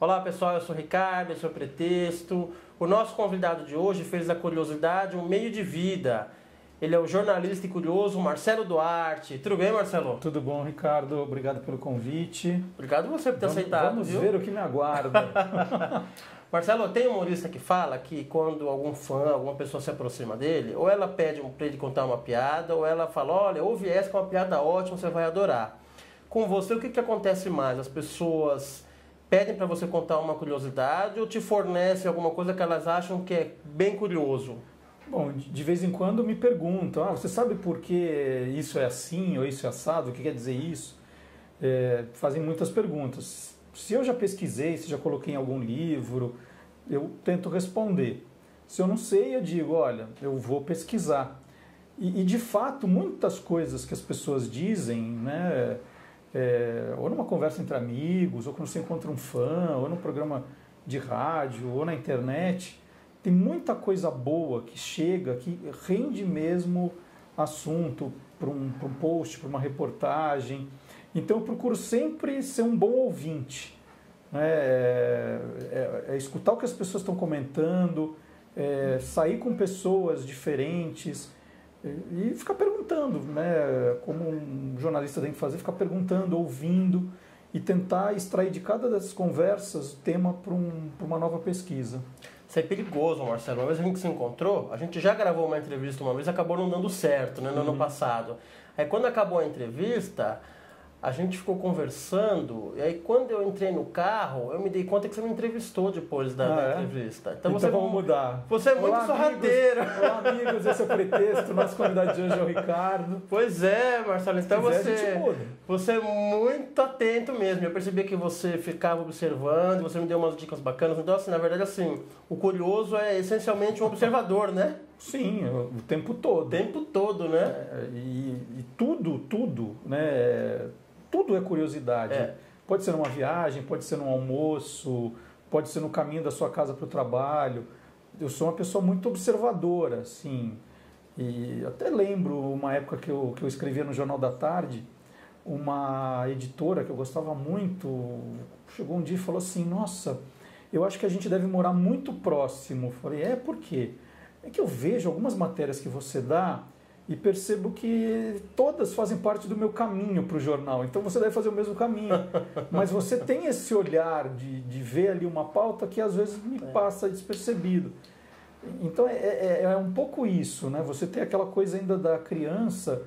Olá pessoal, eu sou o Ricardo, esse é o Pretexto. O nosso convidado de hoje fez da curiosidade um meio de vida. Ele é o jornalista e curioso Marcelo Duarte. Tudo bem, Marcelo? Tudo bom, Ricardo. Obrigado pelo convite. Obrigado você por ter aceitado. Vamos viu? ver o que me aguarda. Marcelo, tem um humorista que fala que quando algum fã, alguma pessoa se aproxima dele, ou ela pede para ele contar uma piada, ou ela fala, olha, ouve essa que é uma piada ótima, você vai adorar. Com você, o que acontece mais? As pessoas pedem para você contar uma curiosidade ou te fornecem alguma coisa que elas acham que é bem curioso? Bom, de vez em quando me perguntam, você sabe por que isso é assim ou isso é assado? O que quer dizer isso? Fazem muitas perguntas. Se eu já pesquisei, se já coloquei em algum livro, eu tento responder. Se eu não sei, eu digo, olha, eu vou pesquisar. E de fato, muitas coisas que as pessoas dizem, né, ou numa conversa entre amigos, ou quando você encontra um fã, ou num programa de rádio, ou na internet, tem muita coisa boa que chega, que rende mesmo assunto para um post, para uma reportagem. Então eu procuro sempre ser um bom ouvinte, né? Escutar o que as pessoas estão comentando, sair com pessoas diferentes e ficar perguntando, né? Como um jornalista tem que fazer, ficar perguntando, ouvindo e tentar extrair de cada dessas conversas o tema para uma nova pesquisa. Isso é perigoso, Marcelo. Uma vez a gente se encontrou, a gente já gravou uma entrevista uma vez, acabou não dando certo, né, no ano passado. Aí quando acabou a entrevista, a gente ficou conversando, e aí quando eu entrei no carro, eu me dei conta que você me entrevistou depois da entrevista. Então vamos mudar. Você é muito sorrateiro. Olá, amigos, esse é o Pretexto, nosso convidado de hoje é o Ricardo. Pois é, Marcelo, então você é muito atento mesmo. Eu percebi que você ficava observando, você me deu umas dicas bacanas. Então, assim, na verdade, assim, o curioso é essencialmente um observador, né? Sim, o tempo todo. O tempo todo, né? E tudo, né? Tudo é curiosidade. Pode ser numa viagem, pode ser num almoço, pode ser no caminho da sua casa para o trabalho. Eu sou uma pessoa muito observadora, assim. E até lembro uma época que eu escrevia no Jornal da Tarde, uma editora que eu gostava muito, chegou um dia e falou assim, nossa, eu acho que a gente deve morar muito próximo. Eu falei, por quê? É que eu vejo algumas matérias que você dá e percebo que todas fazem parte do meu caminho para o jornal. Então você deve fazer o mesmo caminho. Mas você tem esse olhar de ver ali uma pauta que às vezes me passa despercebido. Então é um pouco isso, né? Você tem aquela coisa ainda da criança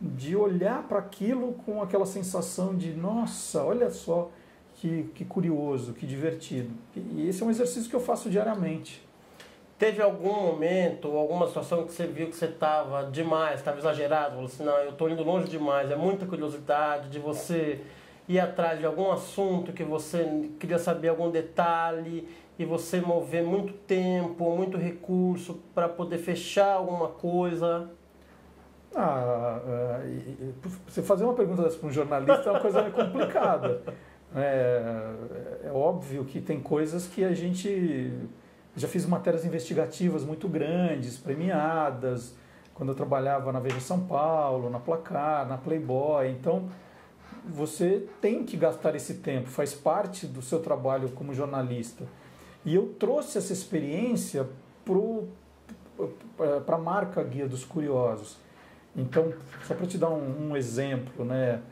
de olhar para aquilo com aquela sensação de nossa, olha só que curioso, que divertido. E esse é um exercício que eu faço diariamente. Teve algum momento, alguma situação que você viu que você estava demais, estava exagerado? Falou assim, não, eu estou indo longe demais, é muita curiosidade de você ir atrás de algum assunto que você queria saber algum detalhe e você mover muito tempo, muito recurso para poder fechar alguma coisa? Você fazer uma pergunta dessa para um jornalista é uma coisa complicada. É óbvio que tem coisas que a gente... Já fiz matérias investigativas muito grandes, premiadas, quando eu trabalhava na Veja São Paulo, na Placar, na Playboy. Então, você tem que gastar esse tempo, faz parte do seu trabalho como jornalista. E eu trouxe essa experiência para a marca Guia dos Curiosos. Então, só para te dar um exemplo, né?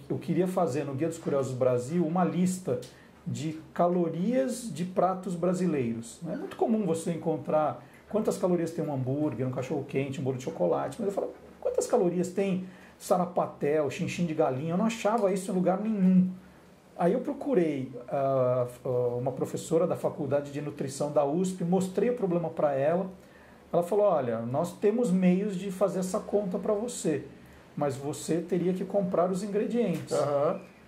Eu queria fazer no Guia dos Curiosos Brasil uma lista de calorias de pratos brasileiros. É muito comum você encontrar quantas calorias tem um hambúrguer, um cachorro-quente, um bolo de chocolate, mas eu falo, quantas calorias tem sarapatel, xinxim de galinha? Eu não achava isso em lugar nenhum. Aí eu procurei uma professora da Faculdade de Nutrição da USP, mostrei o problema para ela. Ela falou, olha, nós temos meios de fazer essa conta para você, mas você teria que comprar os ingredientes.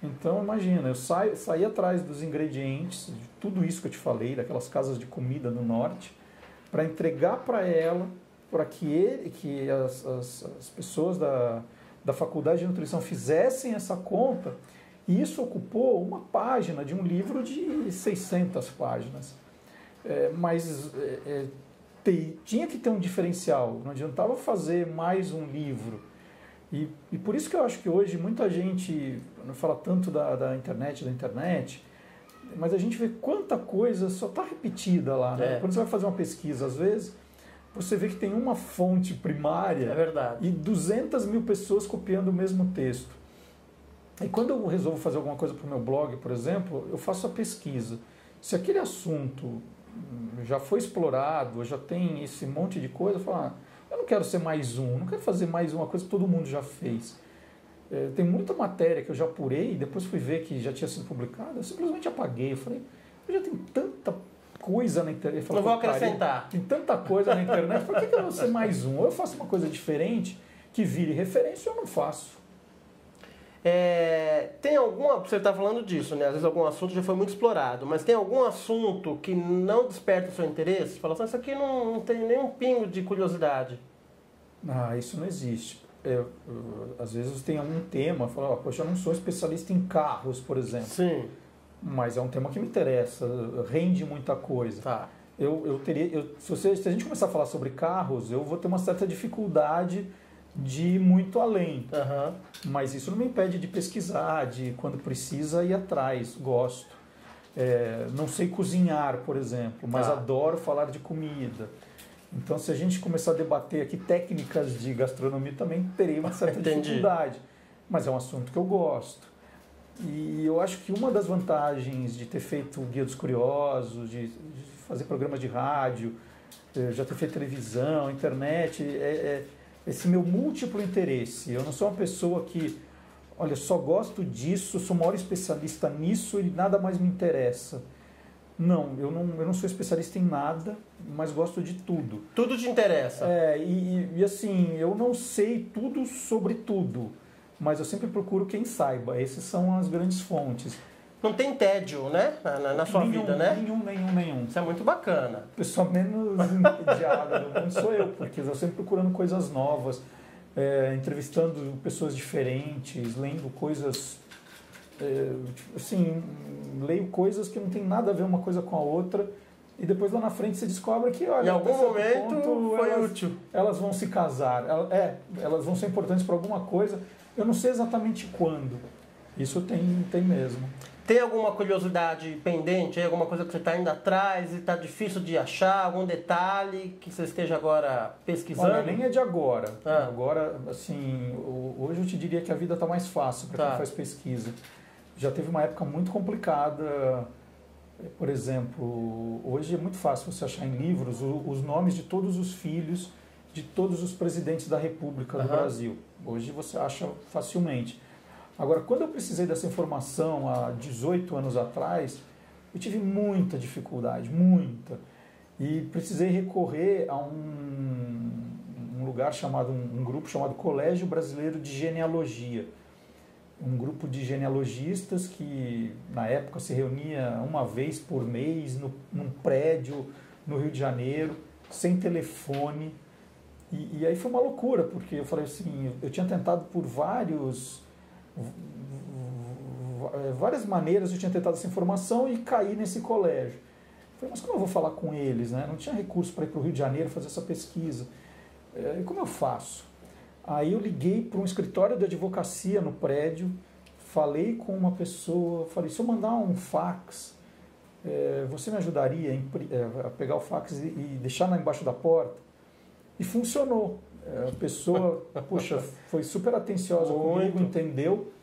Então, imagina, eu saí atrás dos ingredientes, de tudo isso que eu te falei, daquelas casas de comida no norte, para entregar para ela, para que as pessoas da Faculdade de Nutrição fizessem essa conta, e isso ocupou uma página de um livro de 600 páginas. Tinha que ter um diferencial, não adiantava fazer mais um livro. E por isso que eu acho que hoje muita gente fala tanto da internet, mas a gente vê quanta coisa só está repetida lá, né? É. Quando você vai fazer uma pesquisa, às vezes, você vê que tem uma fonte primária É verdade. e 200 mil pessoas copiando o mesmo texto. E quando eu resolvo fazer alguma coisa para o meu blog, por exemplo, eu faço a pesquisa. Se aquele assunto já foi explorado, já tem esse monte de coisa, eu falo, eu não quero ser mais um, não quero fazer mais uma coisa que todo mundo já fez. Tem muita matéria que eu já apurei e depois fui ver que já tinha sido publicada, eu simplesmente apaguei. Eu falei, eu já tenho tanta coisa na internet. Não vou acrescentar. Tem tanta coisa na internet, por que eu vou ser mais um? Ou eu faço uma coisa diferente que vire referência ou eu não faço. Tem alguma, você está falando disso, né? Às vezes algum assunto já foi muito explorado, mas tem algum assunto que não desperta o seu interesse? Você fala assim, isso aqui não tem nenhum pingo de curiosidade. Isso não existe. Às vezes tem algum tema, falo, poxa, eu não sou especialista em carros, por exemplo. Sim. Mas é um tema que me interessa, rende muita coisa. Tá. Se a gente começar a falar sobre carros, eu vou ter uma certa dificuldade de ir muito além. Uhum. Mas isso não me impede de pesquisar, de quando precisa ir atrás, gosto. Não sei cozinhar, por exemplo, mas adoro falar de comida. Então, se a gente começar a debater aqui técnicas de gastronomia, também terei uma certa dificuldade. Mas é um assunto que eu gosto. E eu acho que uma das vantagens de ter feito o Guia dos Curiosos, de fazer programas de rádio, já ter feito televisão, internet, esse meu múltiplo interesse. Eu não sou uma pessoa que, olha, só gosto disso, sou o maior especialista nisso e nada mais me interessa. Não, eu não sou especialista em nada, mas gosto de tudo. Tudo te interessa. E assim, eu não sei tudo sobre tudo, mas eu sempre procuro quem saiba. Essas são as grandes fontes. Não tem tédio, né? Na sua vida, né? Nenhum. Isso é muito bacana. A pessoa menos entediada do mundo sou eu, porque eu sempre procurando coisas novas, entrevistando pessoas diferentes, lendo coisas... leio coisas que não tem nada a ver uma coisa com a outra e depois lá na frente você descobre que, olha, em algum momento foi útil. Elas vão se casar, elas vão ser importantes para alguma coisa, eu não sei exatamente quando. Isso tem mesmo. Tem alguma curiosidade pendente, alguma coisa que você está indo atrás e está difícil de achar, algum detalhe que você esteja agora pesquisando? Olha, nem é de agora. Agora, assim, hoje eu te diria que a vida está mais fácil para quem faz pesquisa. Já teve uma época muito complicada, por exemplo, hoje é muito fácil você achar em livros os nomes de todos os filhos de todos os presidentes da República do Brasil. Hoje você acha facilmente. Agora, quando eu precisei dessa informação há 18 anos atrás, eu tive muita dificuldade, muita. E precisei recorrer a um lugar chamado, um grupo chamado Colégio Brasileiro de Genealogia. Um grupo de genealogistas que, na época, se reunia uma vez por mês num prédio no Rio de Janeiro, sem telefone. E aí foi uma loucura, porque eu falei assim, eu tinha tentado por várias maneiras, eu tinha tentado essa informação e caí nesse colégio. Eu falei, mas como eu vou falar com eles, né? Não tinha recurso para ir para o Rio de Janeiro fazer essa pesquisa. E como eu faço? Aí eu liguei para um escritório de advocacia no prédio, falei com uma pessoa, falei, se eu mandar um fax, você me ajudaria a pegar o fax e deixar lá embaixo da porta? E funcionou. A pessoa, poxa, foi super atenciosa comigo, entendeu?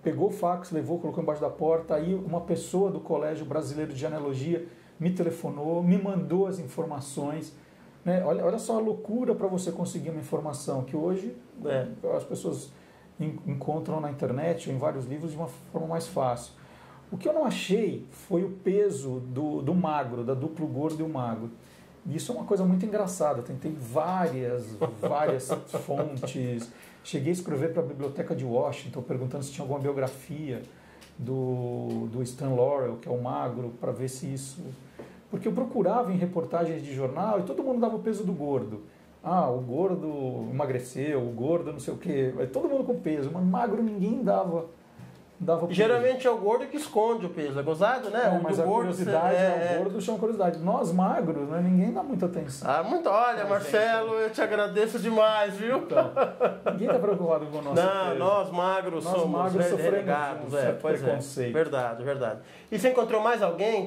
Pegou o fax, levou, colocou embaixo da porta. Aí uma pessoa do Colégio Brasileiro de Genealogia me telefonou, me mandou as informações. Né? Olha só a loucura para você conseguir uma informação que hoje as pessoas encontram na internet ou em vários livros de uma forma mais fácil. O que eu não achei foi o peso do magro, da duplo gordo e o magro. Isso é uma coisa muito engraçada. Eu tentei várias fontes. Cheguei a escrever para a Biblioteca de Washington perguntando se tinha alguma biografia do Stan Laurel, que é o magro, para ver se isso... Porque eu procurava em reportagens de jornal e todo mundo dava o peso do gordo. O gordo emagreceu, o gordo não sei o quê. Todo mundo com peso, mas magro ninguém dava dava o peso. Geralmente é o gordo que esconde o peso, é gozado, né? Mas a curiosidade, o gordo chama curiosidade. Nós magros, né, ninguém dá muita atenção. Olha, Marcelo, eu te agradeço demais, viu? Então, ninguém está preocupado com o nosso peso. Nós magros somos renegados. Preconceito. Verdade. E você encontrou mais alguém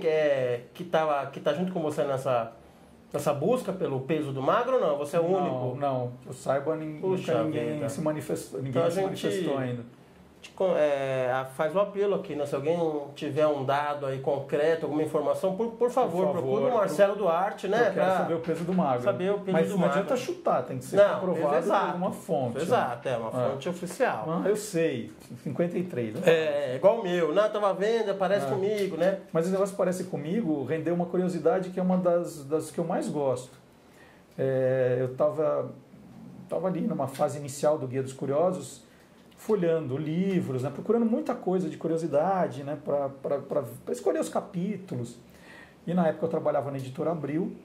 que tá junto com você nessa busca pelo peso do magro ou não? Você é o único? Não. Eu saiba, ninguém se manifestou, manifestou ainda. Faz o apelo aqui, né? Se alguém tiver um dado aí concreto, alguma informação, por favor, procure o Marcelo Duarte, né? Eu quero saber o peso do magro. Mas não adianta chutar, tem que ser comprovado por uma fonte. Exato, uma fonte oficial. Eu sei, 53. Né? Igual o meu, né? Tava vendo, parece comigo, né? Mas esse negócio parece comigo, rendeu uma curiosidade que é uma das que eu mais gosto. Eu tava ali numa fase inicial do Guia dos Curiosos, folhando livros, né, procurando muita coisa de curiosidade, né, para escolher os capítulos. E na época eu trabalhava na editora Abril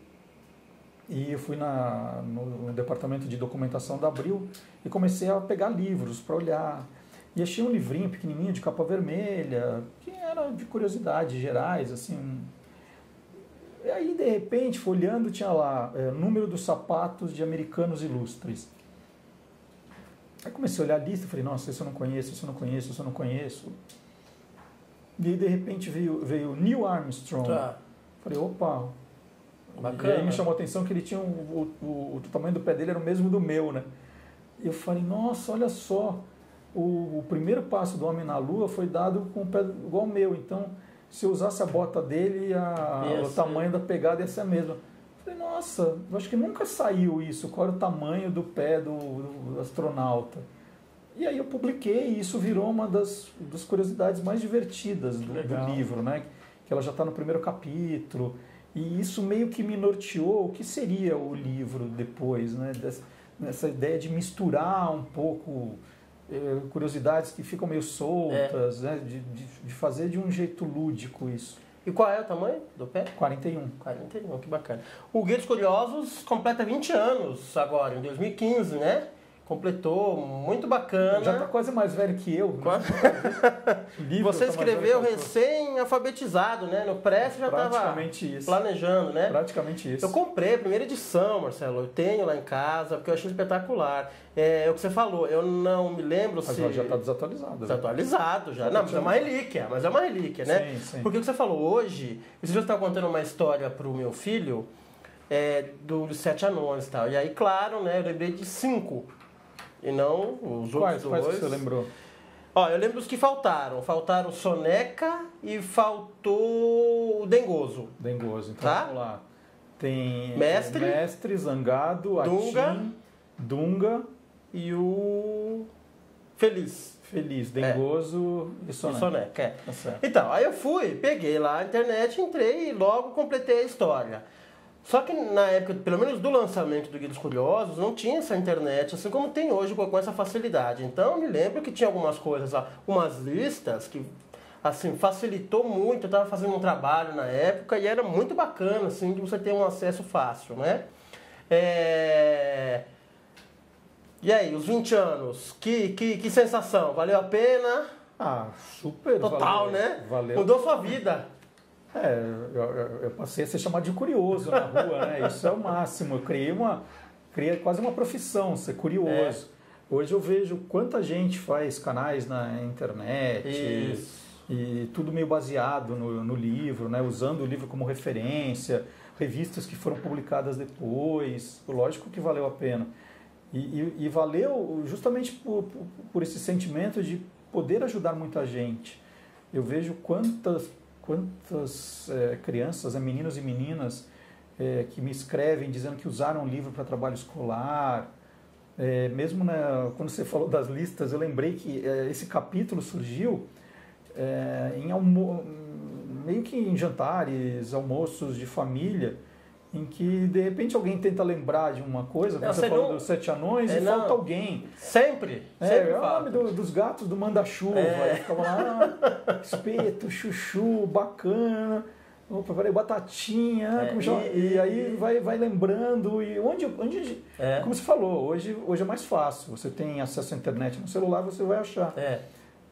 e eu fui no departamento de documentação da Abril e comecei a pegar livros para olhar. E achei um livrinho pequenininho de capa vermelha, que era de curiosidades gerais, assim. E aí, de repente, folhando, tinha lá número dos sapatos de americanos ilustres. Aí comecei a olhar a lista e falei, nossa, isso eu não conheço. E aí, de repente, veio Neil Armstrong. Tá. Falei, opa. Bacana. E aí me chamou a atenção que ele tinha o tamanho do pé dele era o mesmo do meu, né? E eu falei, nossa, olha só, o primeiro passo do homem na Lua foi dado com o pé igual ao meu. Então, se eu usasse a bota dele, o tamanho da pegada ia ser a mesma. Falei, nossa, eu acho que nunca saiu isso, qual era o tamanho do pé do astronauta. E aí eu publiquei e isso virou uma das curiosidades mais divertidas do livro, né? Que ela já está no primeiro capítulo. E isso meio que me norteou o que seria o livro depois, né? Nessa ideia de misturar um pouco curiosidades que ficam meio soltas, né? De fazer de um jeito lúdico isso. E qual é o tamanho do pé? 41. 41, que bacana. O Guia dos Curiosos completa 20 anos agora, em 2015, né? Completou, muito bacana. Já está quase mais velho que eu. Quase. Você escreveu recém-alfabetizado, né? No pré você já estava planejando, né? Praticamente isso. Eu comprei a primeira edição, Marcelo. Eu tenho lá em casa, porque eu achei espetacular. É o que você falou, eu não me lembro se... Mas já está desatualizado. Desatualizado já. Não, mas é uma relíquia, né? Sim. Porque o que você falou hoje, você já estava contando uma história para o meu filho, dos 7 anões e tal. E aí, claro, né? Eu lembrei de 5. E não os outros dois. Quais você lembrou? Eu lembro dos que faltaram. Faltaram Soneca e faltou o Dengoso. Então tá? Vamos lá. Tem Mestre, Zangado, Atim, Dunga e o Feliz, Dengoso e Soneca. Tá certo. Então, aí eu peguei lá a internet, entrei e logo completei a história. Só que na época, pelo menos do lançamento do Guia dos Curiosos, não tinha essa internet, assim como tem hoje com essa facilidade. Então, eu me lembro que tinha algumas coisas lá, umas listas que, assim, facilitou muito. Eu estava fazendo um trabalho na época e era muito bacana, assim, de você ter um acesso fácil, né? E aí, os 20 aeu que sensação? Valeu a pena? Super. Total, valeu, né? Valeu. Mudou sua vida. Eu passei a ser chamado de curioso na rua, né? Isso é o máximo. Eu criei quase uma profissão, ser curioso. Hoje eu vejo quanta gente faz canais na internet e tudo meio baseado no livro, né? Usando o livro como referência, revistas que foram publicadas depois. Lógico que valeu a pena. E valeu justamente por esse sentimento de poder ajudar muita gente. Eu vejo quantas crianças, meninos e meninas que me escrevem dizendo que usaram o livro para trabalho escolar. Mesmo quando você falou das listas, eu lembrei que esse capítulo surgiu meio que em jantares, almoços de família, em que de repente alguém tenta lembrar de uma coisa, você falou dos 7 anões e falta alguém. Sempre o nome dos gatos do manda-chuva. Aí ficava lá, espeto, chuchu, bacana, opa, peraí, batatinha, e aí vai lembrando. E onde como você falou, hoje é mais fácil, você tem acesso à internet no celular, você vai achar.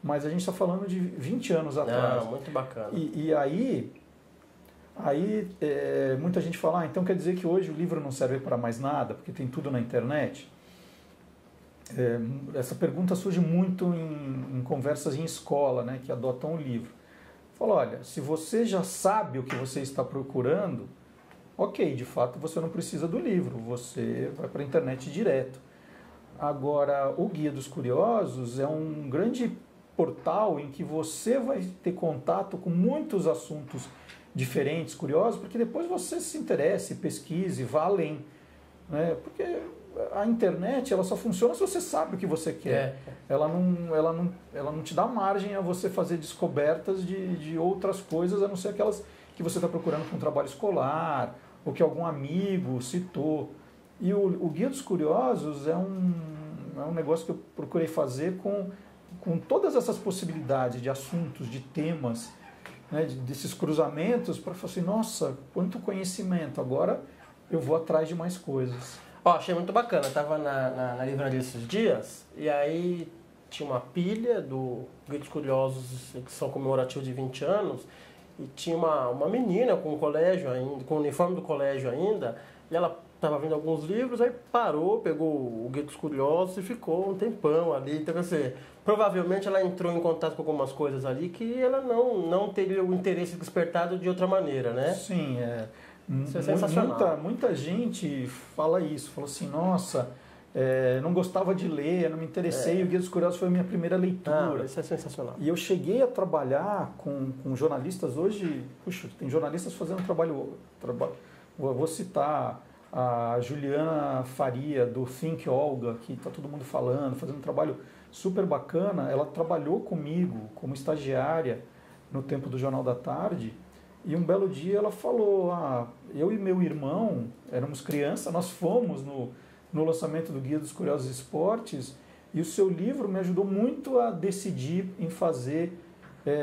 mas a gente está falando de 20 anos atrás. Muito bacana. E aí muita gente fala, então quer dizer que hoje o livro não serve para mais nada, porque tem tudo na internet? Essa pergunta surge muito em conversas em escola, né, que adotam o livro. Fala, olha, se você já sabe o que você está procurando, ok, de fato você não precisa do livro, você vai para a internet direto. Agora, o Guia dos Curiosos é um grande portal em que você vai ter contato com muitos assuntos diferentes, curiosos, porque depois você se interesse, pesquise, vá além, né? Porque a internet ela só funciona se você sabe o que você quer. Ela não te dá margem a você fazer descobertas de outras coisas, a não ser aquelas que você está procurando com um trabalho escolar, ou que algum amigo citou. E o Guia dos Curiosos é um negócio que eu procurei fazer com todas essas possibilidades de assuntos, de temas, né, desses cruzamentos, para falar assim, nossa, quanto conhecimento, agora eu vou atrás de mais coisas. Achei muito bacana, eu estava na livraria esses dias, e aí tinha uma pilha do Guia dos Curiosos, edição comemorativa de 20 anos, e tinha uma menina com o colégio ainda, com o uniforme do colégio ainda, e ela estava vendo alguns livros, aí parou, pegou o Guia dos Curiosos e ficou um tempão ali. Então, assim, provavelmente ela entrou em contato com algumas coisas ali que ela não teria o interesse despertado de outra maneira, né? Sim, isso é sensacional. Muita gente fala isso, fala assim, nossa, não gostava de ler, não me interessei, o Guia dos Curiosos foi a minha primeira leitura. Isso é sensacional. E eu cheguei a trabalhar com jornalistas hoje, puxa, tem jornalistas fazendo trabalho vou citar a Juliana Faria, do Think Olga, que está todo mundo falando, fazendo um trabalho super bacana. Ela trabalhou comigo como estagiária no tempo do Jornal da Tarde, e um belo dia ela falou, eu e meu irmão, éramos crianças, nós fomos no lançamento do Guia dos Curiosos Esportes, e o seu livro me ajudou muito a decidir em fazer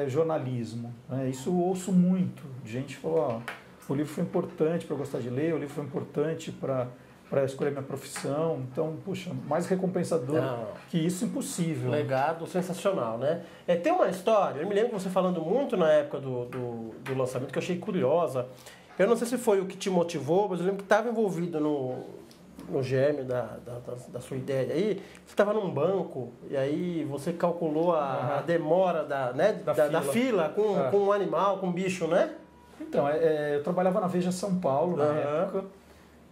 jornalismo. Isso eu ouço muito, gente falou, o livro foi importante para eu gostar de ler, o livro foi importante para escolher minha profissão. Então, puxa, mais recompensador que isso, impossível. Legado sensacional, né? Tem uma história, eu me lembro de você falando muito na época do lançamento, que eu achei curiosa. Eu não sei se foi o que te motivou, mas eu lembro que estava envolvido no germe da sua ideia aí. Você estava num banco e aí você calculou a demora da fila com um animal, com um bicho, né? Então, eu trabalhava na Veja São Paulo na época,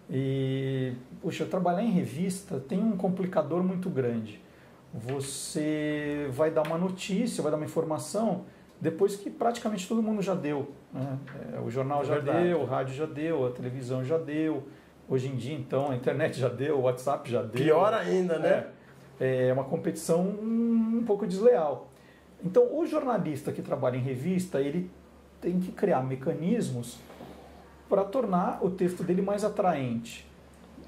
e, puxa, trabalhar em revista tem um complicador muito grande. Você vai dar uma notícia, vai dar uma informação, depois que praticamente todo mundo já deu, né? O jornal já deu, o rádio já deu, a televisão já deu, hoje em dia, então, a internet já deu, o WhatsApp já deu. Pior ainda, né? É uma competição um pouco desleal. Então, o jornalista que trabalha em revista, ele tem que criar mecanismos para tornar o texto dele mais atraente.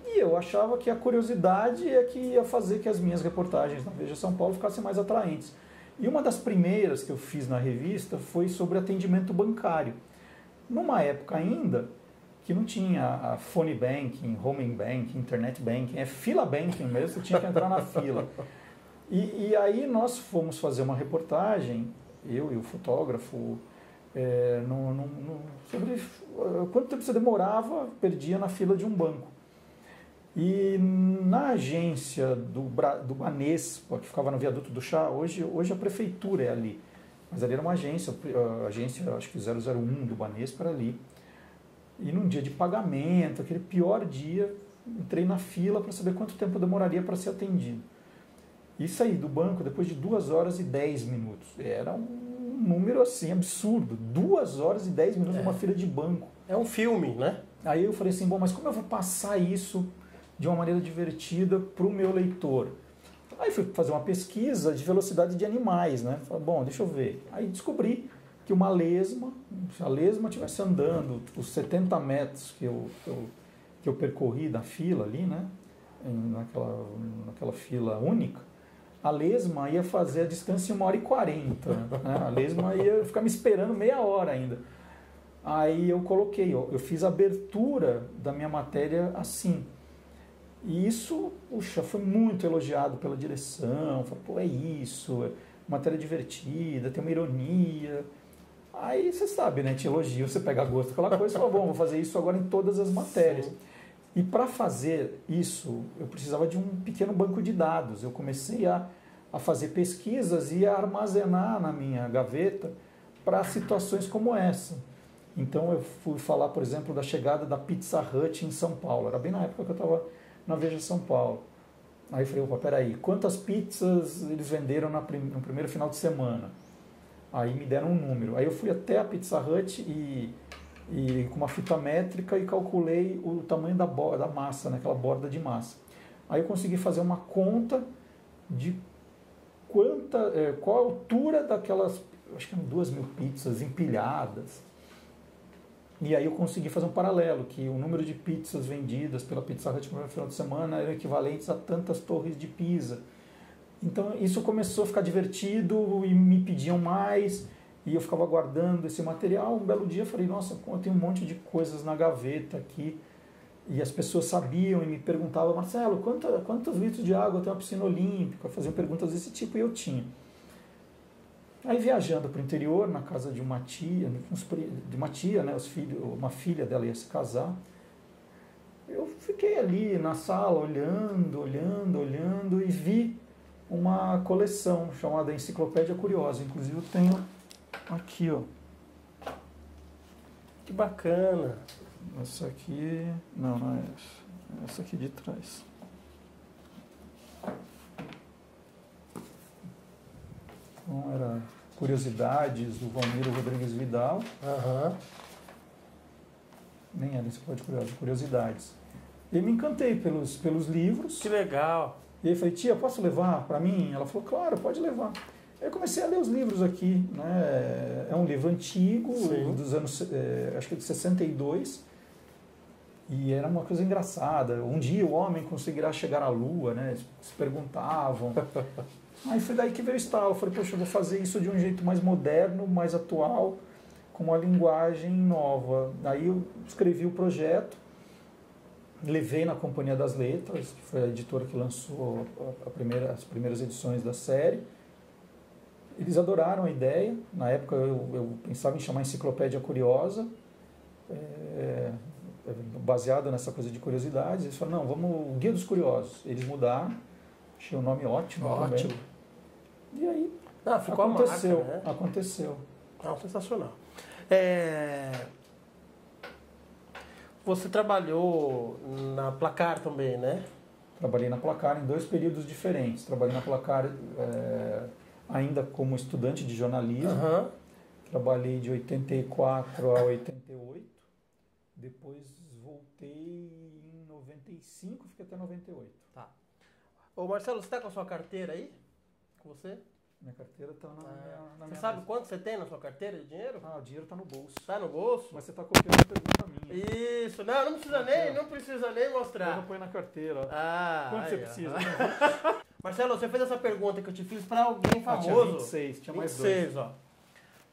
E eu achava que a curiosidade é que ia fazer que as minhas reportagens na Veja São Paulo ficassem mais atraentes. E uma das primeiras que eu fiz na revista foi sobre atendimento bancário. Numa época ainda que não tinha a phone banking, home banking, internet banking, fila banking mesmo, você tinha que entrar na fila. E aí nós fomos fazer uma reportagem, eu e o fotógrafo, sobre quanto tempo você demorava, perdia na fila de um banco. E na agência do Banespa, que ficava no Viaduto do Chá, hoje a prefeitura é ali, mas ali era uma agência, a agência acho que 001 do Banespa era ali. E num dia de pagamento, aquele pior dia, entrei na fila para saber quanto tempo demoraria para ser atendido. E saí do banco depois de 2 horas e 10 minutos. Era um número assim absurdo, 2 horas e 10 minutos numa fila de banco. É um filme, né? Aí eu falei assim, bom, mas como eu vou passar isso de uma maneira divertida para o meu leitor? Aí fui fazer uma pesquisa de velocidade de animais, né? Falei, bom, deixa eu ver. Aí descobri que uma lesma, se a lesma estivesse andando os 70 metros que eu percorri da fila ali, né? Naquela fila única, a lesma ia fazer a distância em 1h40. Né? A lesma ia ficar me esperando meia hora ainda. Aí eu coloquei, eu fiz a abertura da minha matéria assim. E isso, puxa, foi muito elogiado pela direção. Falei, pô, é isso. matéria divertida, tem uma ironia. Aí você sabe, né? Te elogio, você pega gosto aquela coisa e fala, bom, vou fazer isso agora em todas as matérias. Sim. E para fazer isso, eu precisava de um pequeno banco de dados. Eu comecei a fazer pesquisas e a armazenar na minha gaveta para situações como essa. Então eu fui falar, por exemplo, da chegada da Pizza Hut em São Paulo. Era bem na época que eu estava na Veja São Paulo. Aí eu falei, opa, peraí, quantas pizzas eles venderam no primeiro final de semana? Aí me deram um número. Aí eu fui até a Pizza Hut e com uma fita métrica e calculei o tamanho da massa, né, aquela borda de massa. Aí eu consegui fazer uma conta de qual a altura daquelas, acho que eram 2.000 pizzas empilhadas. E aí eu consegui fazer um paralelo, que o número de pizzas vendidas pela Pizza Hut no final de semana eram equivalentes a tantas torres de Pisa. Então isso começou a ficar divertido e me pediam mais, e eu ficava guardando esse material. Um belo dia eu falei, nossa, eu tenho um monte de coisas na gaveta aqui, e as pessoas sabiam e me perguntavam, Marcelo, quantos litros de água tem uma piscina olímpica? Faziam perguntas desse tipo e eu tinha. Aí viajando para o interior, na casa de uma tia, né, uma filha dela ia se casar, eu fiquei ali na sala olhando e vi uma coleção chamada Enciclopédia Curiosa. Inclusive eu tenho aqui, ó. Que bacana. Essa aqui, não é essa. Essa aqui de trás. Então era Curiosidades do Valmiro Rodrigues Vidal. Uhum. Nem era Enciclopédia Curiosa, Curiosidades. E me encantei pelos livros. Que legal. E aí eu falei, tia, posso levar para mim? Ela falou, claro, pode levar. Aí eu comecei a ler os livros aqui, né? É um livro antigo, dos anos, acho que de 62, e era uma coisa engraçada. Um dia o homem conseguirá chegar à Lua, né? Se perguntavam. Aí foi daí que veio o estalo. Eu falei, poxa, eu vou fazer isso de um jeito mais moderno, mais atual, com uma linguagem nova. Aí eu escrevi o projeto, levei na Companhia das Letras, que foi a editora que lançou as primeiras edições da série. Eles adoraram a ideia. Na época eu pensava em chamar Enciclopédia Curiosa, baseado nessa coisa de curiosidades. Eles falaram, não, vamos, Guia dos Curiosos. Eles mudaram, achei o nome ótimo. Ótimo. Também. E aí ficou aconteceu. A marca, né? Aconteceu. Sensacional. Você trabalhou na Placar também, né? Trabalhei na Placar em 2 períodos diferentes. Trabalhei na Placar ainda como estudante de jornalismo. Uhum. Trabalhei de 84 a 88. Depois voltei em 95, fiquei até 98. Tá. Ô Marcelo, você está com a sua carteira aí? Com você? Minha carteira está na minha Você sabe mesa. quanto você tem na sua carteira de dinheiro? O dinheiro está no bolso. Tá no bolso? Mas você está copiando a pergunta minha. Isso, não precisa nem mostrar. Eu não põe na carteira. Quanto aí, você precisa? Marcelo, você fez essa pergunta que eu te fiz para alguém famoso. Tinha 26, tinha mais 26, ó.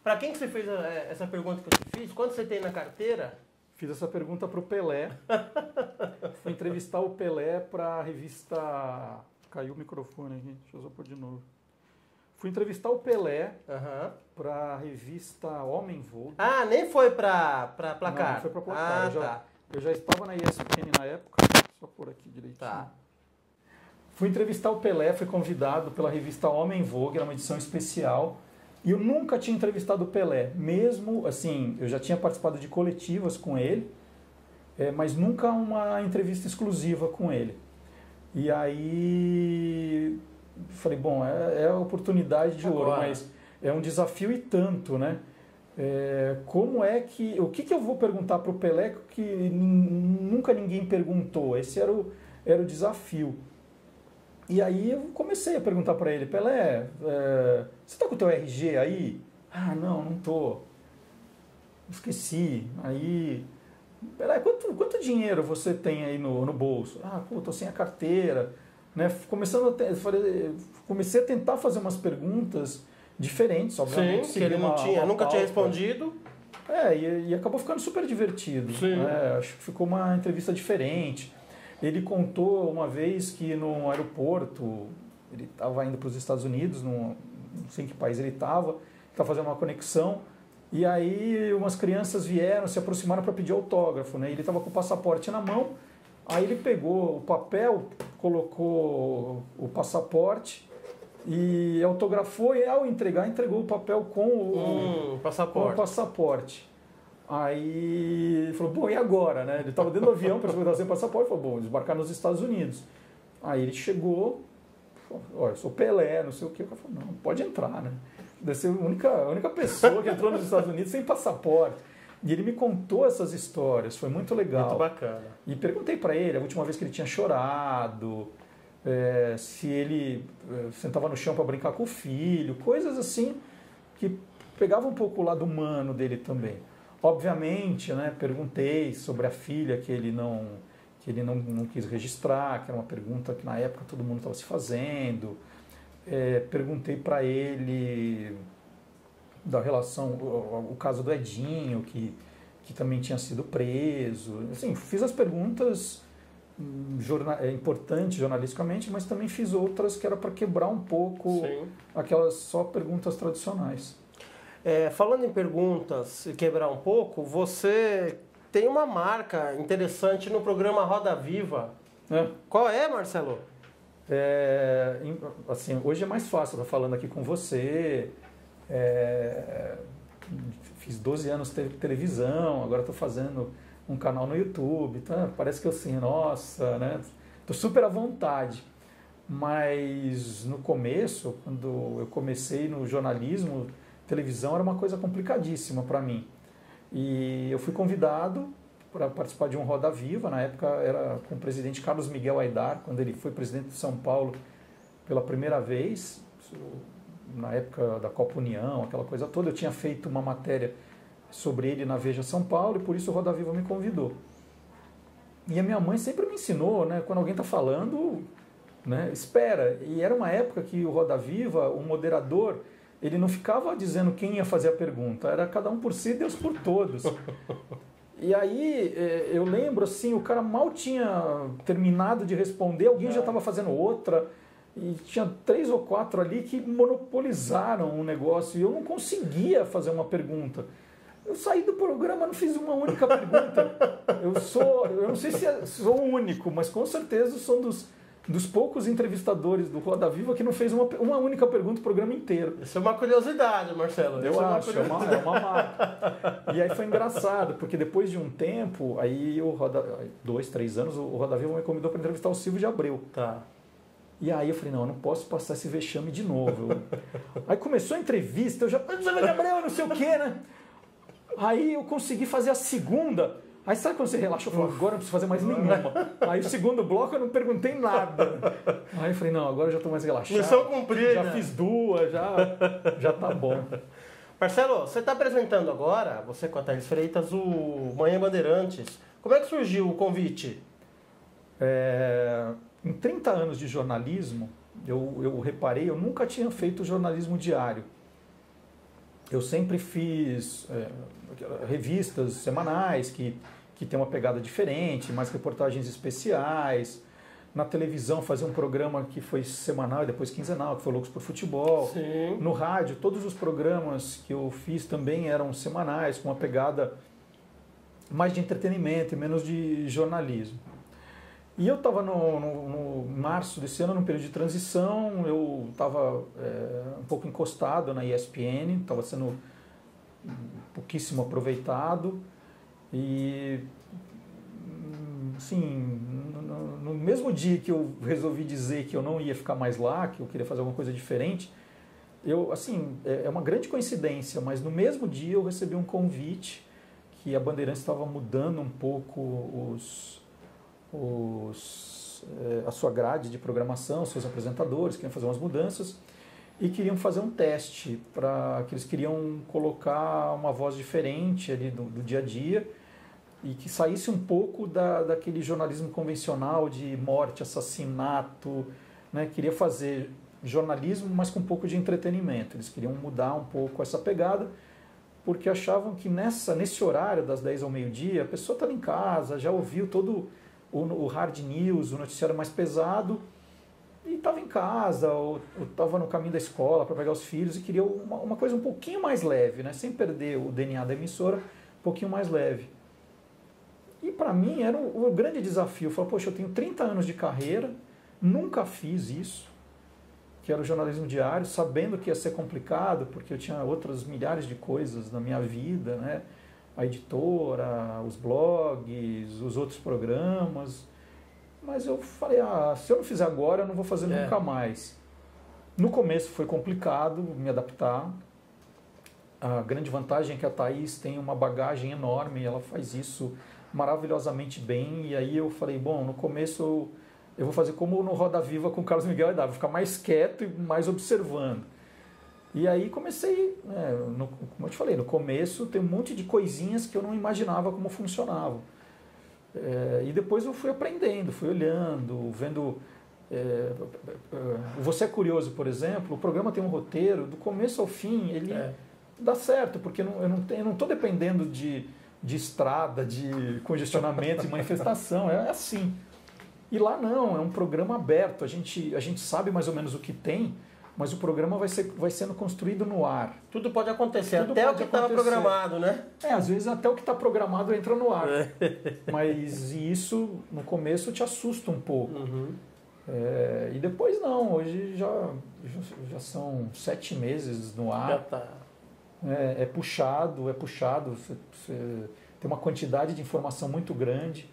Para quem que você fez essa pergunta que eu te fiz? Quanto você tem na carteira? Fiz essa pergunta para o Pelé. Fui entrevistar o Pelé para a revista... Caiu o microfone aqui, deixa eu só pôr de novo. Fui entrevistar o Pelé para a revista Homem Vogue. Nem foi para Placar? Não foi para Placar. Tá. Eu já estava na ESPN na época, só pôr aqui direitinho. Tá. Fui entrevistar o Pelé, fui convidado pela revista Homem Vogue, era uma edição especial. E eu nunca tinha entrevistado o Pelé, mesmo assim, eu já tinha participado de coletivas com ele, mas nunca uma entrevista exclusiva com ele. E aí falei, bom, é a oportunidade de ouro, mas é um desafio e tanto, né? O que eu vou perguntar para o Pelé que nunca ninguém perguntou? Esse era o desafio. E aí eu comecei a perguntar para ele, Pelé, você está com o teu RG aí? Não tô. Esqueci. Aí, Pelé, quanto dinheiro você tem aí no bolso? Tô sem a carteira. Né? Comecei a tentar fazer umas perguntas diferentes, obviamente. Sim, que ele nunca tinha respondido. E acabou ficando super divertido. Sim. Né? Acho que ficou uma entrevista diferente. Ele contou uma vez que no aeroporto, ele estava indo para os Estados Unidos, não sei em que país ele estava fazendo uma conexão, e aí umas crianças vieram, se aproximaram para pedir autógrafo, né? Ele estava com o passaporte na mão, aí ele pegou o papel, colocou o passaporte e autografou, e ao entregar, entregou o papel com o passaporte. Aí ele falou, bom, e agora, né? Ele estava dentro do avião para escutar sem passaporte, falou, bom, desbarcar nos Estados Unidos. Aí ele chegou, falou, olha, eu sou Pelé, não sei o quê. O cara falou, não, pode entrar, né? Deve ser a única pessoa que entrou nos Estados Unidos sem passaporte. E ele me contou essas histórias, foi muito legal. Muito bacana. E perguntei para ele a última vez que ele tinha chorado, se ele sentava no chão para brincar com o filho, coisas assim que pegavam um pouco o lado humano dele também. Obviamente, né, perguntei sobre a filha que ele não quis registrar, que era uma pergunta que na época todo mundo estava se fazendo. Perguntei para ele da relação, o caso do Edinho, que também tinha sido preso. Assim, fiz as perguntas importantes jornalisticamente, mas também fiz outras que era para quebrar um pouco aquelas só perguntas tradicionais. Falando em perguntas e quebrar um pouco, você tem uma marca interessante no programa Roda Viva. Qual é, Marcelo? Assim, hoje é mais fácil estar falando aqui com você. Fiz 12 anos de televisão, agora estou fazendo um canal no YouTube. Então, parece que eu assim, nossa, né? Estou super à vontade. Mas no começo, quando eu comecei no jornalismo, televisão era uma coisa complicadíssima para mim. E eu fui convidado para participar de um Roda Viva, na época era com o presidente Carlos Miguel Aidar, quando ele foi presidente de São Paulo pela primeira vez, na época da Copa União, aquela coisa toda. Eu tinha feito uma matéria sobre ele na Veja São Paulo e por isso o Roda Viva me convidou. E a minha mãe sempre me ensinou, né, quando alguém está falando, né, espera. E era uma época que o Roda Viva, o moderador, ele não ficava dizendo quem ia fazer a pergunta, era cada um por si e Deus por todos. E aí eu lembro assim, o cara mal tinha terminado de responder, alguém já estava fazendo outra, e tinha 3 ou 4 ali que monopolizaram o negócio, e eu não conseguia fazer uma pergunta. Eu saí do programa, não fiz uma única pergunta. Eu não sei se sou o único, mas com certeza sou dos poucos entrevistadores do Roda Viva que não fez uma única pergunta o programa inteiro. Isso é uma curiosidade, Marcelo. Eu acho, é uma marca. E aí foi engraçado, porque depois de um tempo, aí 2, 3 anos, o Roda Viva me convidou para entrevistar o Silvio de Abreu. Tá. E aí eu falei, não, eu não posso passar esse vexame de novo. Aí começou a entrevista, eu já, Silvio de Abreu, não sei o quê, né? Aí eu consegui fazer a segunda. Aí sabe quando você relaxa? Eu falo, agora não preciso fazer mais nenhuma. Aí o segundo bloco eu não perguntei nada. Aí eu falei, não, agora eu já estou mais relaxado. Missão cumprida. Já fiz 2, já tá bom. Marcelo, você está apresentando agora, você com a Thaís Freitas, o Manhã Bandeirantes. Como é que surgiu o convite? Em 30 anos de jornalismo, eu reparei, eu nunca tinha feito jornalismo diário. Eu sempre fiz revistas semanais que tem uma pegada diferente, mais reportagens especiais. Na televisão fazia um programa que foi semanal e depois quinzenal, que foi Loucos por Futebol. Sim. No rádio, todos os programas que eu fiz também eram semanais, com uma pegada mais de entretenimento e menos de jornalismo. E eu estava no março desse ano, num período de transição, eu estava um pouco encostado na ESPN, estava sendo pouquíssimo aproveitado e, assim, no mesmo dia que eu resolvi dizer que eu não ia ficar mais lá, que eu queria fazer alguma coisa diferente, é uma grande coincidência, mas no mesmo dia eu recebi um convite que a Bandeirantes estava mudando um pouco a sua grade de programação, seus apresentadores, queriam fazer umas mudanças e queriam fazer um teste que eles queriam colocar uma voz diferente ali do dia a dia e que saísse um pouco daquele jornalismo convencional de morte, assassinato, né? Queria fazer jornalismo, mas com um pouco de entretenimento. Eles queriam mudar um pouco essa pegada, porque achavam que nesse horário das 10 ao meio-dia, a pessoa estava em casa, já ouviu todo o hard news, o noticiário mais pesado, E estava em casa, ou estava no caminho da escola para pegar os filhos e queria uma coisa um pouquinho mais leve, né? Sem perder o DNA da emissora, um pouquinho mais leve. E para mim era o grande desafio. Eu falei, poxa, eu tenho 30 anos de carreira, nunca fiz isso, que era o jornalismo diário, sabendo que ia ser complicado, porque eu tinha outras milhares de coisas na minha vida, né? A editora, os blogs, os outros programas. Mas eu falei, se eu não fizer agora, eu não vou fazer nunca mais. No começo foi complicado me adaptar. A grande vantagem é que a Thaís tem uma bagagem enorme, ela faz isso maravilhosamente bem. E aí eu falei, bom, no começo eu vou fazer como no Roda Viva com o Carlos Miguel Aidar, vou ficar mais quieto e mais observando. E aí comecei, como eu te falei, no começo tem um monte de coisinhas que eu não imaginava como funcionavam. E depois eu fui aprendendo, fui olhando, vendo. Você é Curioso, por exemplo, o programa tem um roteiro, do começo ao fim, ele dá certo, porque eu não estou dependendo de estrada, de congestionamento, de manifestação, é assim. E lá não, é um programa aberto, a gente sabe mais ou menos o que tem, mas o programa vai sendo construído no ar. Tudo pode acontecer, até o que estava programado, né? Às vezes até o que está programado entra no ar. Mas isso, no começo, te assusta um pouco. Uhum. E depois não, hoje já são 7 meses no ar. Já tá. É puxado, você tem uma quantidade de informação muito grande.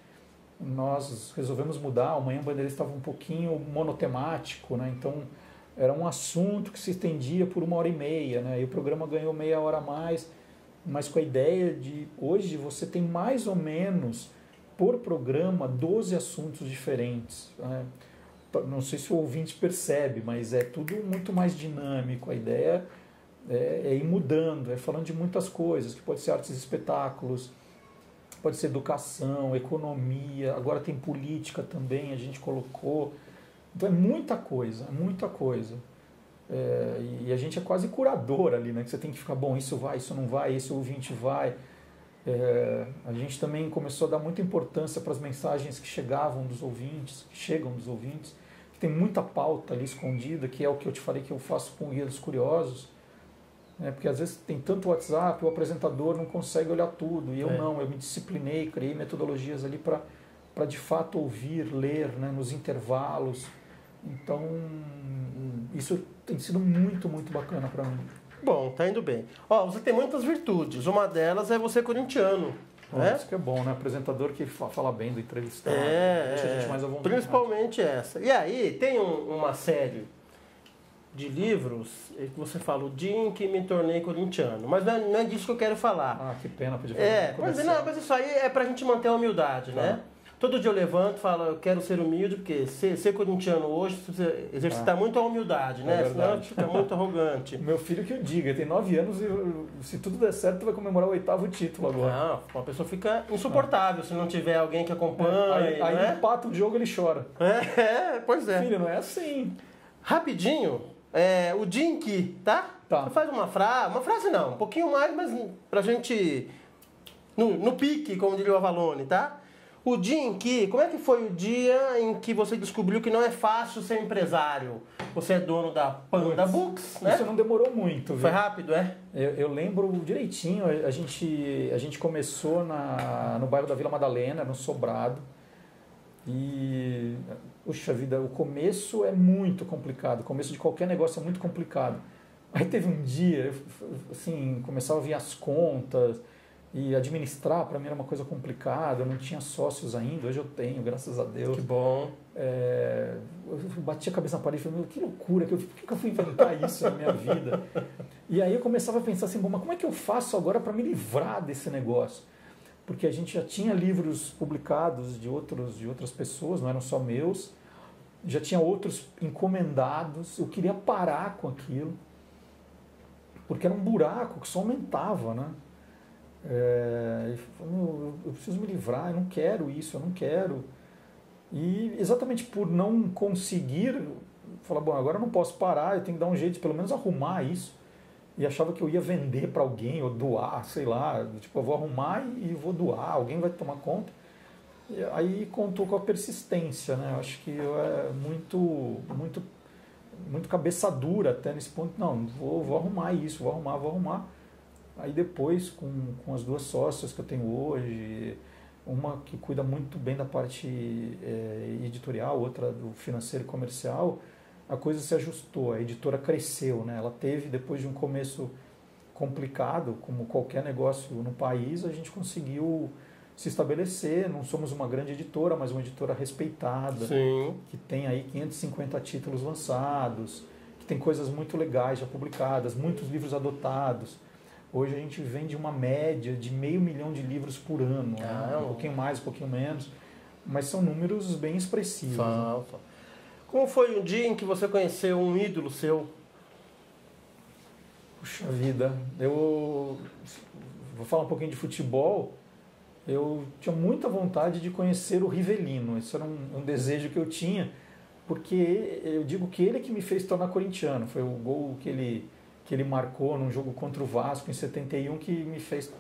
Nós resolvemos mudar, o Manhã Bandeirantes estava um pouquinho monotemático, né? Então era um assunto que se estendia por 1h30, né? E o programa ganhou meia hora a mais, mas com a ideia de hoje você tem mais ou menos por programa 12 assuntos diferentes, né? Não sei se o ouvinte percebe, mas é tudo muito mais dinâmico. A ideia é ir mudando, é falando de muitas coisas, que pode ser artes e espetáculos, pode ser educação, economia, agora tem política também, a gente colocou. Então é muita coisa, é muita coisa. E a gente é quase curador ali, né? Que você tem que ficar, bom, isso vai, isso não vai, esse ouvinte vai. A gente também começou a dar muita importância para as mensagens que chegavam dos ouvintes, que chegam dos ouvintes, que tem muita pauta ali escondida, que é o que eu te falei que eu faço com o Guia dos Curiosos, né? Porque às vezes tem tanto WhatsApp, o apresentador não consegue olhar tudo, e eu não, eu me disciplinei, criei metodologias ali para de fato ouvir, ler, né? Nos intervalos. Então, isso tem sido muito, muito bacana para mim. Bom, tá indo bem. Você tem muitas virtudes. Uma delas é você corintiano. Né? Isso que é bom, né? Apresentador que fala bem do entrevistado. Deixa a gente mais à vontade. Principalmente essa. E aí, tem uma série de livros que você fala, o dia em que me tornei corintiano. Mas não é disso que eu quero falar. Que pena, podia falar. Mas isso aí é pra gente manter a humildade, né? Todo dia eu levanto e falo, eu quero ser humilde, porque ser corintiano hoje, você exercitar muito a humildade, né? Senão fica muito arrogante. Meu filho que eu diga, ele tem 9 anos e se tudo der certo, vai comemorar o 8º título agora. Não, uma pessoa fica insuportável se não tiver alguém que acompanhe. Aí empata o jogo, ele chora. Pois é. Filho, não é assim. Rapidinho, o dia em que, tá? Você faz uma frase não, um pouquinho mais, mas pra gente, no pique, como diria o Avalone, tá? O dia em que, como é que foi o dia em que você descobriu que não é fácil ser empresário? Você é dono da Panda Books, né? Isso não demorou muito. Foi rápido, Eu lembro direitinho, a gente começou no bairro da Vila Madalena, no Sobrado. E, puxa vida, o começo é muito complicado. O começo de qualquer negócio é muito complicado. Aí teve um dia, assim, começava a vir as contas. E administrar, para mim, era uma coisa complicada. Eu não tinha sócios ainda, hoje eu tenho, graças a Deus. Que bom. Eu bati a cabeça na parede e falei, que loucura, por que eu fui inventar isso na minha vida? E aí eu começava a pensar assim, bom, mas como é que eu faço agora para me livrar desse negócio? Porque a gente já tinha livros publicados de outras pessoas, não eram só meus, já tinha outros encomendados, eu queria parar com aquilo, porque era um buraco que só aumentava, né? Eu preciso me livrar, eu não quero isso, eu não quero. E exatamente por não conseguir, falar, bom, agora eu não posso parar, eu tenho que dar um jeito de pelo menos arrumar isso. E achava que eu ia vender para alguém ou doar, sei lá, tipo, eu vou arrumar e vou doar, alguém vai tomar conta. E aí contou com a persistência, né? Eu acho que eu é muito cabeça dura até nesse ponto. Não, vou arrumar isso, vou arrumar. Aí depois, com as duas sócias que eu tenho hoje, uma que cuida muito bem da parte editorial, outra do financeiro e comercial, a coisa se ajustou, a editora cresceu, né? Ela teve, depois de um começo complicado, como qualquer negócio no país, a gente conseguiu se estabelecer. Não somos uma grande editora, mas uma editora respeitada, Sim. que tem aí 550 títulos lançados, que tem coisas muito legais já publicadas, muitos livros adotados. Hoje a gente vende uma média de 500 mil de livros por ano, né? Um pouquinho mais, um pouquinho menos, mas são números bem expressivos. Né? Como foi um dia em que você conheceu um ídolo seu? Puxa vida, eu vou falar um pouquinho de futebol. Eu tinha muita vontade de conhecer o Rivelino, isso era um desejo que eu tinha, porque eu digo que ele que me fez tornar corintiano, foi o gol que ele marcou num jogo contra o Vasco em 71 que me fez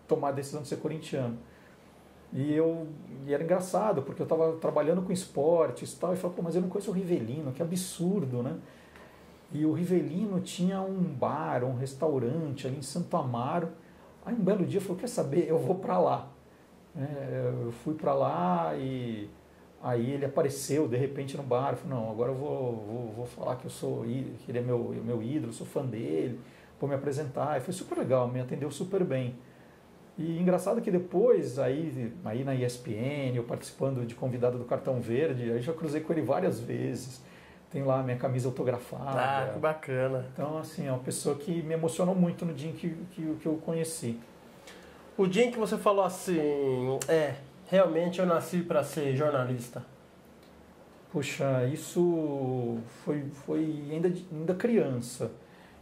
tomar a decisão de ser corintiano. E era engraçado, porque eu estava trabalhando com esportes e tal, e falei, pô, mas eu não conheço o Rivelino, que absurdo, né? E o Rivelino tinha um bar, um restaurante ali em Santo Amaro. Aí um belo dia eu falei, quer saber, eu vou para lá. Eu fui para lá e aí ele apareceu de repente no bar. Eu falei, não, agora eu vou falar que que ele é meu ídolo, sou fã dele, vou me apresentar. E foi super legal, me atendeu super bem. E engraçado que depois, aí na ESPN, eu participando de convidado do Cartão Verde, aí já cruzei com ele várias vezes. Tem lá a minha camisa autografada. Ah, que bacana. Então, assim, é uma pessoa que me emocionou muito no dia em que eu conheci. O dia em que você falou assim, realmente eu nasci para ser jornalista. Puxa, isso foi ainda criança.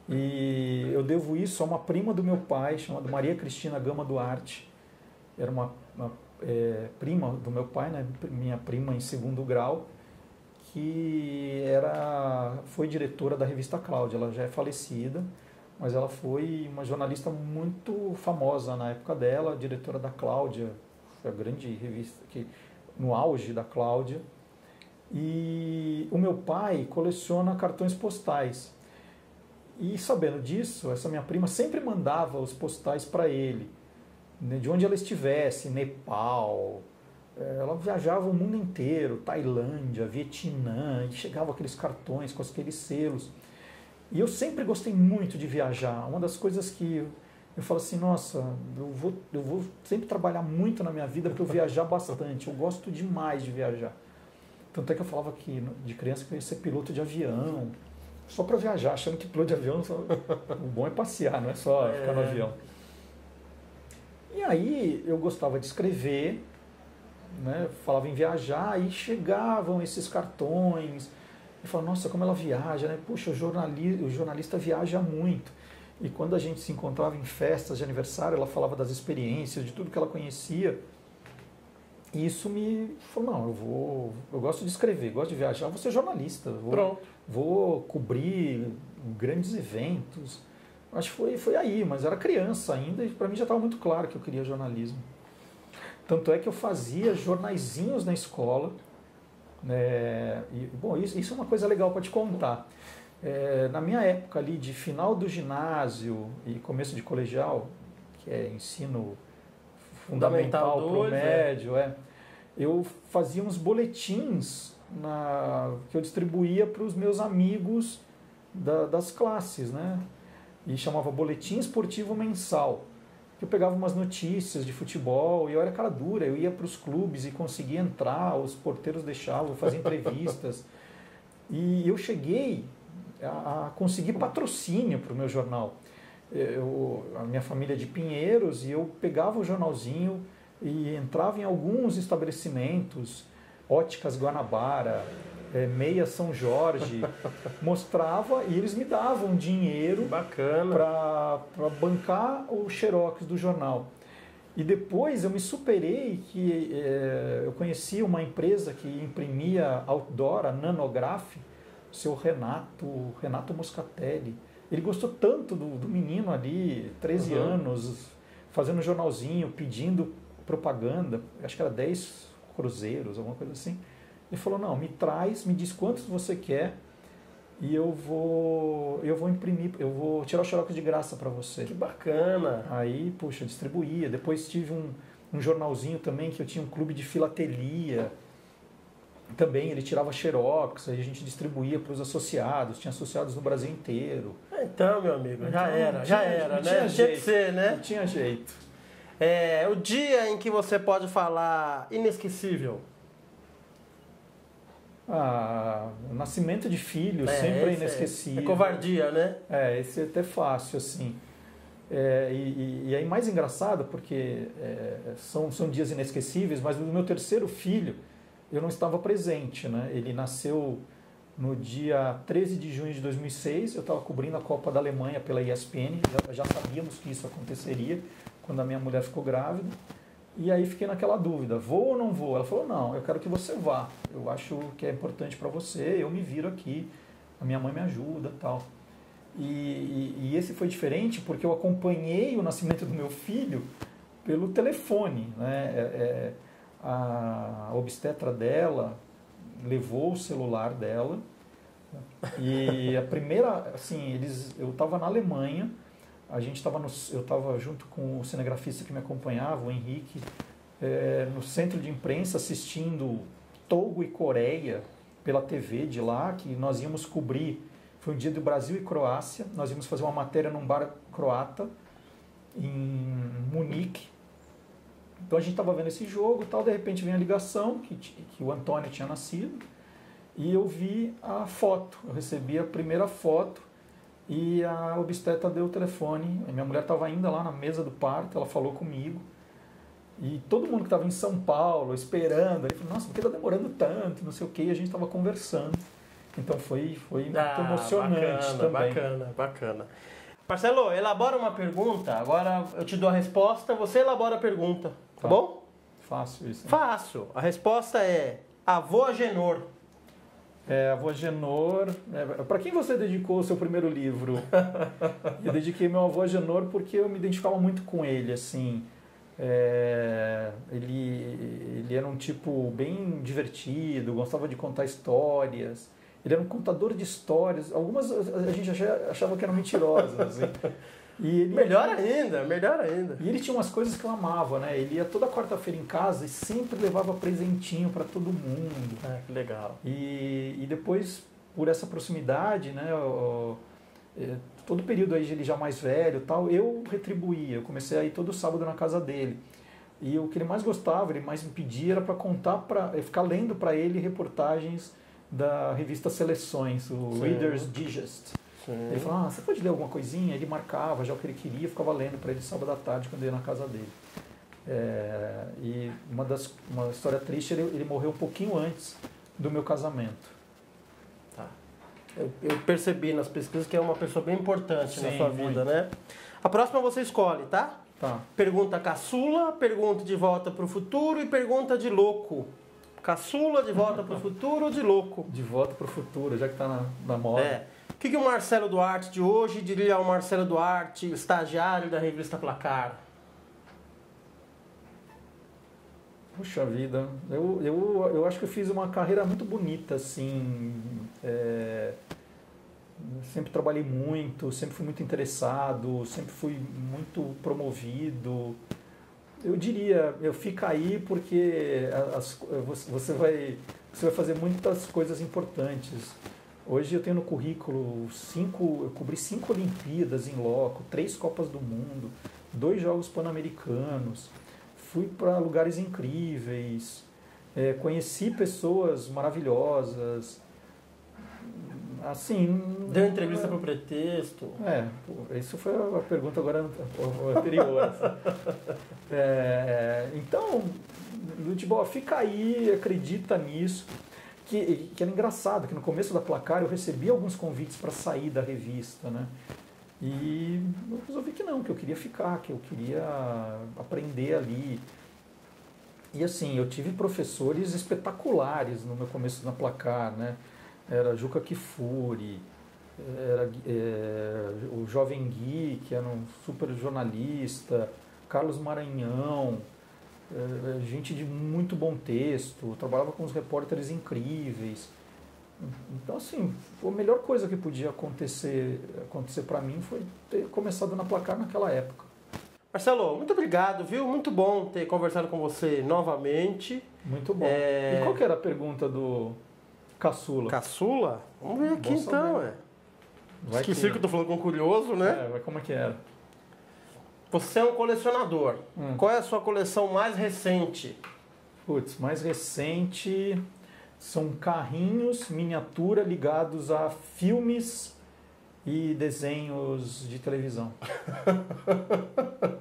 E eu devo isso a uma prima do meu pai, chamada Maria Cristina Gama Duarte. Era uma prima do meu pai, né? Minha prima em segundo grau, que foi diretora da revista Cláudia. Ela já é falecida, mas ela foi uma jornalista muito famosa na época dela, diretora da Cláudia, foi a grande revista no auge da Cláudia. E o meu pai coleciona cartões postais. E sabendo disso, essa minha prima sempre mandava os postais para ele, né, de onde ela estivesse, Nepal. Ela viajava o mundo inteiro, Tailândia, Vietnã, e chegava aqueles cartões com aqueles selos. E eu sempre gostei muito de viajar. Uma das coisas que eu falo assim, nossa, eu vou sempre trabalhar muito na minha vida para eu viajar bastante. Eu gosto demais de viajar. Tanto é que eu falava que de criança que eu ia ser piloto de avião, só para viajar, achando que piloto de avião o bom é passear, não é só ficar no avião. E aí eu gostava de escrever, né, falava em viajar, e chegavam esses cartões, e falava, nossa, como ela viaja, né? Puxa, o jornalista viaja muito. E quando a gente se encontrava em festas de aniversário, ela falava das experiências, de tudo que ela conhecia. E isso me falou, não, eu gosto de escrever, gosto de viajar, vou ser jornalista, vou cobrir grandes eventos. Acho que foi aí, mas eu era criança ainda e para mim já estava muito claro que eu queria jornalismo. Tanto é que eu fazia jornaizinhos na escola, né? E, bom, isso é uma coisa legal para te contar. Na minha época ali de final do ginásio e começo de colegial, que é ensino fundamental para o médio, eu fazia uns boletins que eu distribuía para os meus amigos das classes, né? E chamava Boletim Esportivo Mensal. Eu pegava umas notícias de futebol e eu era cara dura, eu ia para os clubes e conseguia entrar, os porteiros deixavam, fazia entrevistas. E eu cheguei a conseguir patrocínio para o meu jornal. A minha família é de Pinheiros e eu pegava o jornalzinho e entrava em alguns estabelecimentos, Óticas Guanabara, Meia São Jorge, mostrava e eles me davam dinheiro para bancar o xerox do jornal. E depois eu me superei que eu conheci uma empresa que imprimia outdoor, a Nanograph, o seu Renato Moscatelli. Ele gostou tanto do menino ali, 13 anos, fazendo um jornalzinho, pedindo propaganda, acho que era 10 cruzeiros, alguma coisa assim. Ele falou, não, me traz, me diz quantos você quer e eu vou imprimir, eu vou tirar o xerox de graça para você. Que bacana! Aí, puxa, distribuía. Depois tive um jornalzinho também, que eu tinha um clube de filatelia. Também ele tirava xerox, aí a gente distribuía para os associados, tinha associados no Brasil inteiro. Então, meu amigo, já era, né? Tinha Tinha que ser, né? Não tinha jeito. O dia em que você pode falar inesquecível. O nascimento de filho sempre é inesquecível. É covardia, né? Esse é até fácil, assim. E aí mais engraçado, porque são dias inesquecíveis, mas no meu terceiro filho eu não estava presente, né? Ele nasceu no dia 13 de junho de 2006, eu estava cobrindo a Copa da Alemanha pela ESPN, já sabíamos que isso aconteceria quando a minha mulher ficou grávida. E aí fiquei naquela dúvida, vou ou não vou? Ela falou, não, eu quero que você vá, eu acho que é importante para você, eu me viro aqui, a minha mãe me ajuda e tal. E esse foi diferente porque eu acompanhei o nascimento do meu filho pelo telefone, né? A obstetra dela levou o celular dela e a primeira, assim, eu estava na Alemanha, eu estava junto com o cinegrafista que me acompanhava, o Henrique, no centro de imprensa assistindo Togo e Coreia pela TV de lá, que nós íamos cobrir. Foi um dia do Brasil e Croácia, nós íamos fazer uma matéria num bar croata em Munique. Então a gente estava vendo esse jogo e tal, de repente vem a ligação que o Antônio tinha nascido e eu vi a foto, eu recebi a primeira foto e a obstetra deu o telefone, a minha mulher estava ainda lá na mesa do parto, ela falou comigo e todo mundo que estava em São Paulo esperando, ele falou, nossa, por que está demorando tanto, não sei o que, e a gente estava conversando. Então foi muito emocionante também. Bacana. Marcelo, elabora uma pergunta, agora eu te dou a resposta, você elabora a pergunta, tá bom? Fácil isso. Né? Fácil. A resposta é avô Agenor. Avô Agenor, para quem você dedicou o seu primeiro livro? Eu dediquei meu avô Agenor porque eu me identificava muito com ele, assim. Ele era um tipo bem divertido, gostava de contar histórias. Ele era um contador de histórias, algumas a gente achava que eram mentirosas. Assim. Melhor ainda. E ele tinha umas coisas que eu amava, né? Ele ia toda quarta-feira em casa e sempre levava presentinho para todo mundo. Que legal. E depois, por essa proximidade, né? Todo o período aí de ele já mais velho, tal, eu retribuía. Eu comecei a ir todo sábado na casa dele. E o que ele mais gostava, ele mais me pedia era para contar, eu ficar lendo para ele reportagens da revista Seleções, o Sim. Reader's Digest. Sim. Ele falava, você pode ler alguma coisinha? Ele marcava já o que ele queria, eu ficava lendo para ele sábado à tarde quando eu ia na casa dele. E uma história triste, ele morreu um pouquinho antes do meu casamento. Tá. Eu percebi nas pesquisas que é uma pessoa bem importante na sua vida, né? A próxima você escolhe, tá? Tá. Pergunta caçula, pergunta de volta para o futuro e pergunta de louco. Caçula, de volta para o futuro ou de louco? De volta para o futuro, já que está na moda. O que o Marcelo Duarte de hoje diria ao Marcelo Duarte, estagiário da revista Placar? Puxa vida, eu acho que eu fiz uma carreira muito bonita, assim. Sempre trabalhei muito, sempre fui muito interessado, sempre fui muito promovido. Eu diria, fica aí porque você vai fazer muitas coisas importantes. Hoje eu tenho no currículo eu cobri 5 Olimpíadas em loco, 3 Copas do Mundo, 2 Jogos Pan-Americanos, fui para lugares incríveis, conheci pessoas maravilhosas. Assim, deu entrevista para o Pretexto. Isso foi a pergunta agora anterior. Então, Lutibó, fica aí, acredita nisso. Que era engraçado, que no começo da Placar eu recebi alguns convites para sair da revista, né? E eu resolvi que não, que eu queria ficar, que eu queria aprender ali. E assim, eu tive professores espetaculares no meu começo na Placar, né? Era Juca Kifuri, era o Jovem Gui, que era um super jornalista, Carlos Maranhão, gente de muito bom texto, trabalhava com uns repórteres incríveis. Então, assim, a melhor coisa que podia acontecer para mim foi ter começado na Placar naquela época. Marcelo, muito obrigado, viu? Muito bom ter conversado com você novamente. Muito bom. E qual que era a pergunta do Caçula? Caçula? Vamos ver aqui então. Esqueci que eu tô falando com um curioso, né? Mas como é que era? Você é um colecionador. Qual é a sua coleção mais recente? Putz, mais recente são carrinhos miniatura ligados a filmes e desenhos de televisão.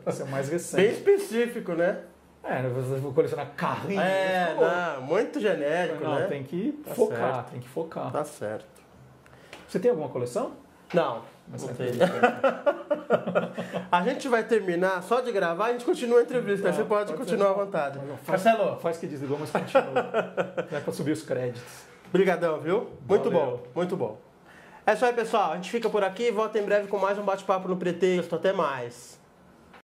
Esse é o mais recente. Bem específico, né? Eu vou colecionar carrinhos. Não, muito genérico, né? Tem que focar, tem que focar. Tá certo. Você tem alguma coleção? Não, não tem. A gente vai terminar só de gravar, a gente continua a entrevista. Você pode continuar à vontade. Marcelo, faz que desligou, mas continua. É para subir os créditos. Obrigadão, viu? Muito bom, muito bom. É isso aí, pessoal. A gente fica por aqui e volta em breve com mais um bate-papo no Pretexto. Até mais.